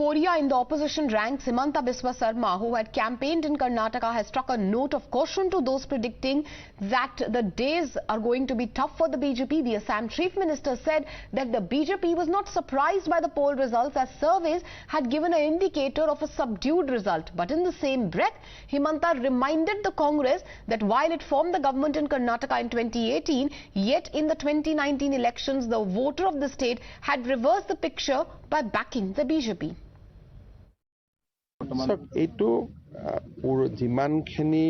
Korea in the opposition ranks, Himanta Biswa Sarma, who had campaigned in Karnataka, has struck a note of caution to those predicting that the days are going to be tough for the BJP. The Assam Chief Minister said that the BJP was not surprised by the poll results, as surveys had given an indicator of a subdued result. But in the same breath, Himanta reminded the Congress that while it formed the government in Karnataka in 2018, yet in the 2019 elections, the voter of the state had reversed the picture by backing the BJP. এইটো যিমানখিনি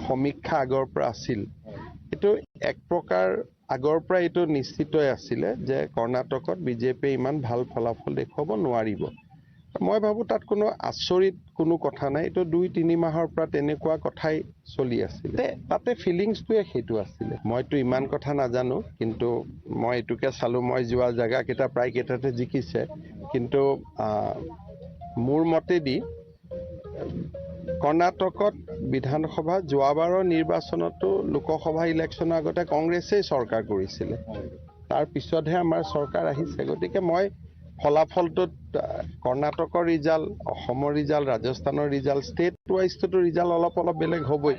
সমীক্ষা আগৰ পৰা আছিল এইটো এক প্ৰকাৰ আগৰ পৰা এইটো নিশ্চিতই আছিল যে কৰ্ণাটকত বিজেপি ইমান ভাল ফলাফল দেখুৱাব নোৱাৰিব। মই ভাবো তাত কোনো আচৰিত কোনো কথা নাই, এইটো 2-3 মাহৰ পৰা তেনেকুৱা কথাই চলি আছিল। তাতে ফিলিংছটোৱে সেইটো আছিল। মইতো ইমান কথা নাজানো, কিন্তু মই এটুকে চালো, মই যোৱা জায়গা কেইটা প্ৰায় কেইটাতে জিকিছে, কিন্তু মোৰ মতেদি কৰ্ণাটকত বিধানসভা যোৱাবাৰৰ নিৰ্বাচনতো লোকসভা ইলেকশ্যনৰ আগতে কংগ্ৰেছে চৰকাৰ কৰিছিল, তাৰ পিছতহে আমাৰ চৰকাৰ আহিছে। গতিকে মই ফলাফলটোত কৰ্ণাটকৰ ৰিজাল্ট, অসমৰ ৰিজাল্ট, ৰাজস্থানৰ ৰিজাল্ট, ষ্টেট ৱাইজটো ৰিজাল্ট অলপ বেলেগ হ'বই।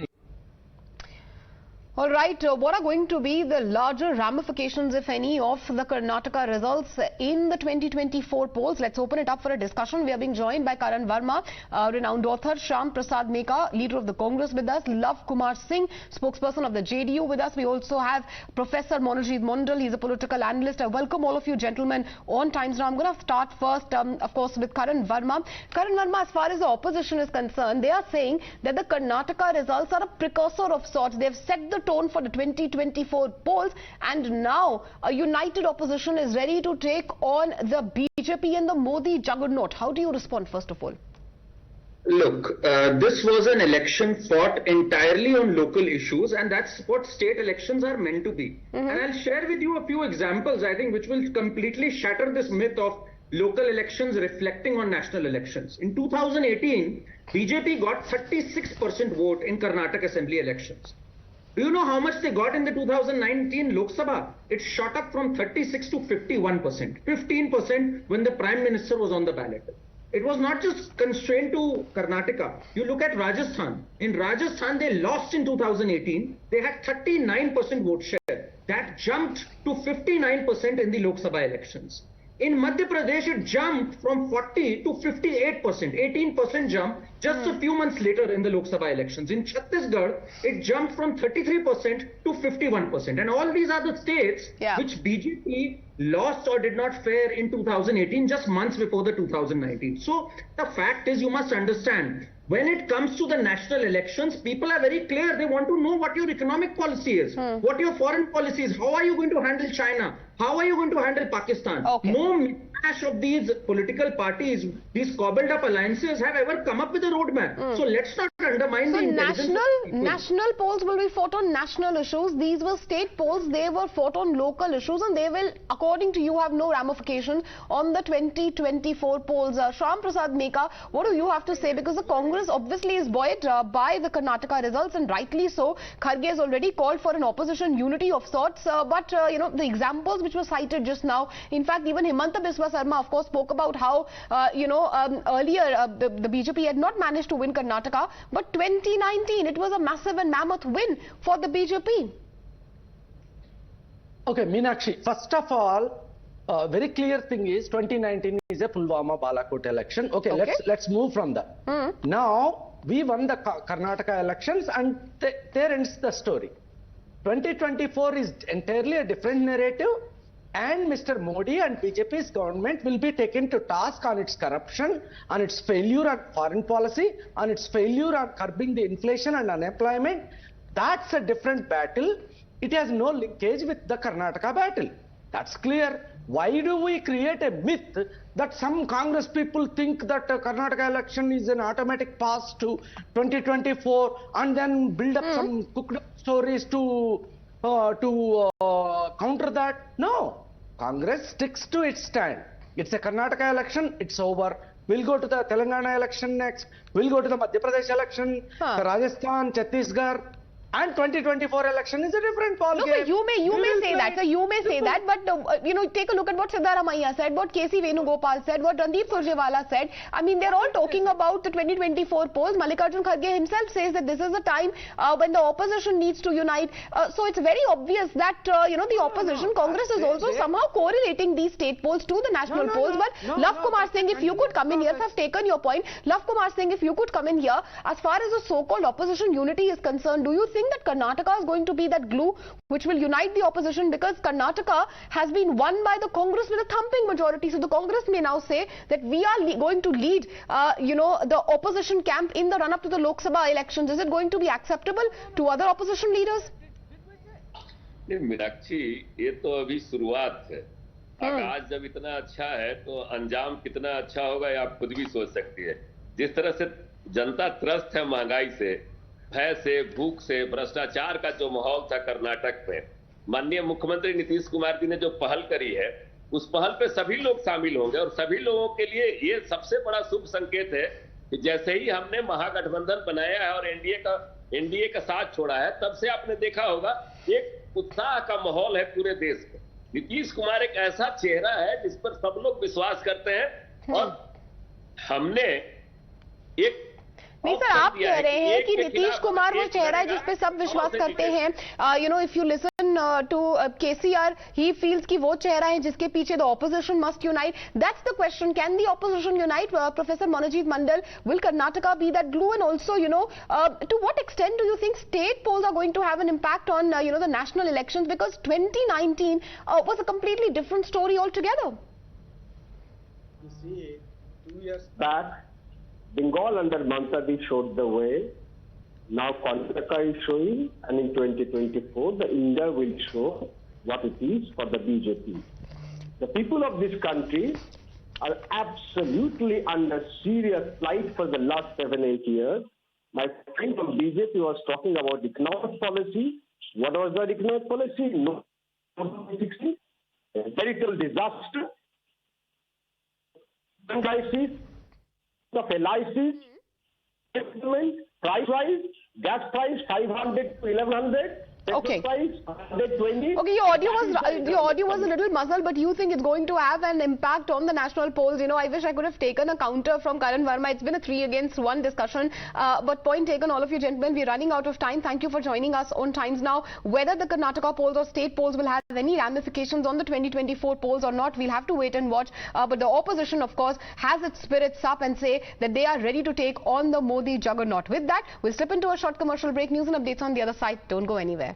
All right, what are going to be the larger ramifications, if any, of the Karnataka results in the 2024 polls? Let's open it up for a discussion. We are being joined by Karan Verma, renowned author, Shyam Prasad Meka, leader of the Congress with us, Love Kumar Singh, spokesperson of the JDU with us. We also have Professor Monojit Mondal, he's a political analyst. I welcome all of you gentlemen on Times Now. I'm going to start first, of course, with Karan Verma. Karan Verma, as far as the opposition is concerned, they are saying that the Karnataka results are a precursor of sorts. They've set the tone for the 2024 polls, and now a united opposition is ready to take on the BJP and the Modi juggernaut. How do you respond, first of all? Look, this was an election fought entirely on local issues, and that's what state elections are meant to be. And I'll share with you a few examples, I think, which will completely shatter this myth of local elections reflecting on national elections. In 2018, BJP got 36% vote in Karnataka Assembly elections. Do you know how much they got in the 2019 Lok Sabha? It shot up from 36 to 51%. 15% when the Prime Minister was on the ballot. It was not just constrained to Karnataka. You look at Rajasthan. In Rajasthan, they lost in 2018. They had 39% vote share. That jumped to 59% in the Lok Sabha elections. In Madhya Pradesh, it jumped from 40 to 58%, 18% jump just a few months later in the Lok Sabha elections. In Chhattisgarh, it jumped from 33% to 51%. And all these are the states which BJP lost or did not fare in 2018, just months before the 2019. So the fact is, you must understand, when it comes to the national elections, people are very clear. They want to know what your economic policy is, what your foreign policy is, how are you going to handle China, how are you going to handle Pakistan. Okay. No mismatch of these political parties, these cobbled up alliances have ever come up with a roadmap. So let's not undermine the intelligence. So national polls will be fought on national issues. These were state polls. They were fought on local issues, and they will, according to you, have no ramifications on the 2024 polls. Shyam Prasad Meka, what do you have to say? Because the Congress obviously is buoyed by the Karnataka results, and rightly so. Kharge has already called for an opposition unity of sorts. But you know, the examples which were cited just now, in fact, even Himanta Biswa Sarma, of course, spoke about how earlier the BJP had not managed to win Karnataka, but 2019 it was a massive and mammoth win for the BJP. Okay, Meenakshi, first of all, very clear thing is 2019 is a Pulwama Balakot election. Okay, let's move from that. Now we won the Karnataka elections, and there ends the story. 2024 is entirely a different narrative, and Mr. Modi and BJP's government will be taken to task on its corruption, on its failure on foreign policy, on its failure on curbing the inflation and unemployment. That's a different battle. It has no linkage with the Karnataka battle. That's clear. Why do we create a myth that some Congress people think that Karnataka election is an automatic pass to 2024 and then build up some cooked up stories to counter that? No. Congress sticks to its stand. It's a Karnataka election, it's over. We'll go to the Telangana election next. We'll go to the Madhya Pradesh election, the Rajasthan, Chhattisgarh. And 2024 election is a different ball game. But you may say that, sir. You may say that, but take a look at what Siddaramaiah said, what K.C. Venugopal said, what Randeep Surjewala said. I mean, they're all talking about the 2024 polls. Mallikarjun Kharge himself says that this is a time when the opposition needs to unite. So it's very obvious that the opposition, Congress is also somehow correlating these state polls to the national polls. But Love Kumar Singh, if you could come in here, I've taken your point. Love Kumar Singh, if you could come in here, as far as the so-called opposition unity is concerned, do you think that Karnataka is going to be that glue which will unite the opposition? Because Karnataka has been won by the Congress with a thumping majority. So the Congress may now say that we are going to lead, the opposition camp in the run-up to the Lok Sabha elections. Is it going to be acceptable to other opposition leaders? Meenakshi, ये तो अभी शुरुआत है। आगाज जब इतना अच्छा है तो अंजाम कितना अच्छा होगा ये आप खुद भी सोच सकती है। जिस तरह से जनता त्रस्त है महंगाई से, भय से, भूख से, भ्रष्टाचार का जो माहौल था कर्नाटक में, माननीय मुख्यमंत्री नीतीश कुमार जी ने जो पहल करी है, उस पहल पे सभी लोग शामिल होंगे और सभी लोगों के लिए ये सबसे बड़ा शुभ संकेत है कि जैसे ही हमने महागठबंधन बनाया है और एनडीए का साथ छोड़ा है, तब से आपने देखा होगा एक उत्साह का माहौल है पूरे देश में। नीतीश कुमार एक ऐसा चेहरा है जिस पर सब लोग विश्वास करते हैं और हमने एक नहीं सर, आप कह रहे हैं कि नीतीश कुमार वो चेहरा है जिस पे सब विश्वास करते हैं। If you listen to KCR, he feels कि वो चेहरा है जिसके पीछे the opposition must unite. That's the question, can the opposition unite? Professor Manojit Mandal, will Karnataka be that glue? And also, to what extent do you think state polls are going to have an impact on the national elections, because 2019 was a completely different story altogether? You see, 2 years back, Bengal under Mamta showed the way. Now Karnataka is showing, and in 2024, the India will show what it is for the BJP. The people of this country are absolutely under serious plight for the last 7-8 years. My friend from BJP was talking about economic policy. What was that economic policy? No, 2016, a terrible disaster. Crisis of LIC, price rise, gas price 500 to 1100. Okay. Price 120. Okay, your audio was a little muzzled, but you think it's going to have an impact on the national polls. I wish I could have taken a counter from Karan Verma. It's been a 3-against-1 discussion. But point taken, all of you gentlemen. We're running out of time. Thank you for joining us on Times Now. Whether the Karnataka polls or state polls will have any ramifications on the 2024 polls or not, we'll have to wait and watch. But the opposition, of course, has its spirits up and say that they are ready to take on the Modi juggernaut. With that, we'll slip into a short commercial break. News and updates on the other side. Don't go anywhere.